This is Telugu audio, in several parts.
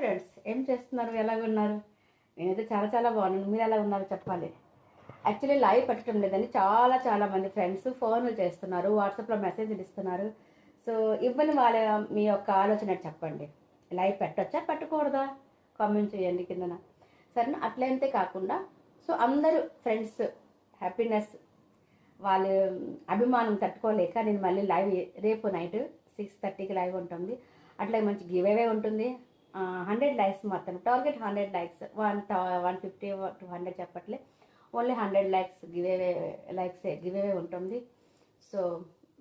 ఫ్రెండ్స్, ఏం చేస్తున్నారు? ఎలాగున్నారు? నేనైతే చాలా చాలా బాగున్నాను. మీరు ఎలా ఉన్నారో చెప్పాలి. యాక్చువల్లీ లైవ్ పెట్టడం లేదని చాలా మంది ఫ్రెండ్స్ ఫోన్లు చేస్తున్నారు, వాట్సాప్లో మెసేజ్లు ఇస్తున్నారు. సో ఇవ్వని వాళ్ళ మీ యొక్క ఆలోచన చెప్పండి. లైవ్ పెట్టచ్చా పెట్టకూడదా కామెంట్ చేయండి కిందన. సరేనా? అట్లయితే కాకుండా సో అందరూ ఫ్రెండ్స్ హ్యాపీనెస్ వాళ్ళ అభిమానం తట్టుకోలేక నేను మళ్ళీ లైవ్ రేపు నైట్ 6:30కి లైవ్ ఉంటుంది. అట్లాగే మంచి గివ్ అవే ఉంటుంది. 100 లైక్స్ మాత్రం టార్గెట్ 100 లైక్స్, 150 200 చెప్పట్లే, ఓన్లీ 100 లైక్స్ గివ్ అవే ఉంటుంది. సో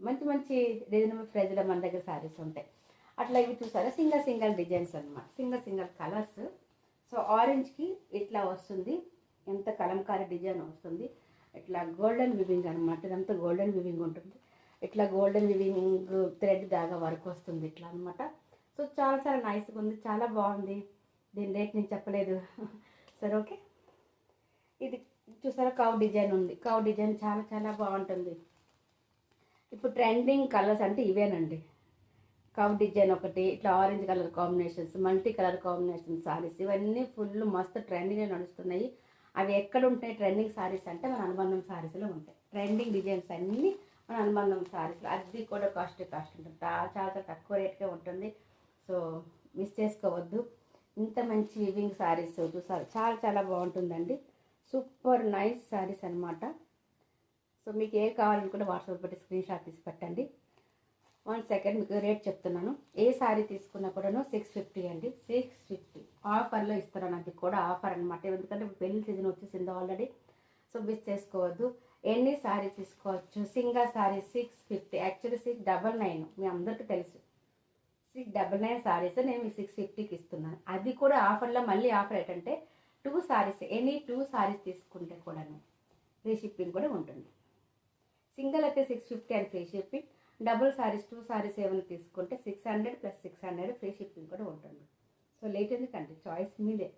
మంచి మంచి రీజనబుల్ ప్రైజ్లో మన దగ్గర శారీస్ ఉంటాయి. అట్లా ఇవి చూసారా, సింగల్ డిజైన్స్ అనమాట, సింగల్ కలర్స్. సో ఆరెంజ్కి ఇట్లా వస్తుంది, ఎంత కలంకారీ డిజైన్ వస్తుంది. ఇట్లా గోల్డెన్ వివింగ్ అనమాట, ఇదంతా గోల్డెన్ వివింగ్ ఉంటుంది. ఇట్లా గోల్డెన్ వివింగ్ థ్రెడ్ దాకా వర్క్ వస్తుంది ఇట్లా అనమాట. సో చాలా నైస్గా ఉంది, చాలా బాగుంది. దీని రేట్ నేను చెప్పలేదు. సరే ఓకే. ఇది చూసారా, కవ్ డిజైన్ ఉంది. కవ్ డిజైన్ చాలా బాగుంటుంది. ఇప్పుడు ట్రెండింగ్ కలర్స్ అంటే ఇవేనండి. కవ్ డిజైన్ ఒకటి, ఇట్లా orange colour combinations, multi colour combination saris, ఇవన్నీ ఫుల్ మస్తు ట్రెండింగ్గా నడుస్తున్నాయి. అవి ఎక్కడ ఉంటాయి ట్రెండింగ్ సారీస్ అంటే మన అనుబంధం సారీస్లో ఉంటాయి. ట్రెండింగ్ డిజైన్స్ అన్నీ మన అనుబంధం సారీస్లో. అది కూడా కాస్ట్ ఉంటుంది, చాలా తక్కువ రేట్గా ఉంటుంది. సో మిస్ చేసుకోవద్దు. ఇంత మంచి వివింగ్ సారీస్ చూసారు, చాలా బాగుంటుందండి. సూపర్ నైస్ సారీస్ అనమాట. సో మీకు ఏ కావాలనుకుంటే వాట్సాప్ పెట్టి స్క్రీన్ షాట్ తీసి పెట్టండి. 1 సెకండ్ మీకు రేట్ చెప్తున్నాను. ఏ సారీ తీసుకున్నా కూడాను 650 అండి, 650 ఆఫర్లో ఇస్తున్నాను. అది కూడా ఆఫర్ అనమాట, ఎందుకంటే పెళ్లి సీజన్ వచ్చేసింది ఆల్రెడీ. సో మిస్ చేసుకోవద్దు. ఎన్ని సారీ తీసుకోవచ్చు. సింగల్ సారీ 650, యాక్చువల్లీ 699 మీ అందరికీ తెలుసు. 699 సారీస్ నేను మీకు 650కి ఇస్తున్నాను. అది కూడా ఆఫర్లో. మళ్ళీ ఆఫర్ ఏంటంటే 2 సారీస్, ఎనీ 2 సారీస్ తీసుకుంటే కూడాను ఫ్రీ షిప్పింగ్ కూడా ఉంటుంది. సింగిల్ అయితే 650 అని free shipping, double saris 2 saris ఏమైనా తీసుకుంటే 600 + 600 ఫ్రీ షిప్పింగ్ కూడా ఉంటుంది. సో లేట్ ఎందుకంటే చాయిస్ మీదే.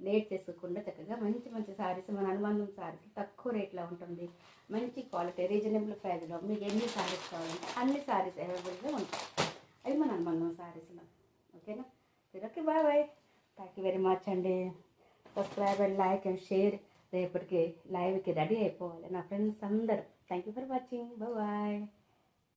లేట్ చేసుకోకుండా చక్కగా మంచి సారీస్, మన అనుబంధం సారీస్ తక్కువ రేట్లో ఉంటుంది. మంచి క్వాలిటీ, రీజనబుల్ ప్రైస్లో మీకు ఎన్ని సారీస్ కావాలంటే అన్ని సారీస్ అవైలబుల్గా ఉంటాయి. అది మన అనుబంధం సారీస్లో. ఓకేనా? Okay, bye. Thank you very much అండి. Subscribe and like and share. రేపటికి లైవ్కి రెడీ అయిపోవాలి నా ఫ్రెండ్స్ అందరూ. Thank you for watching. Bye.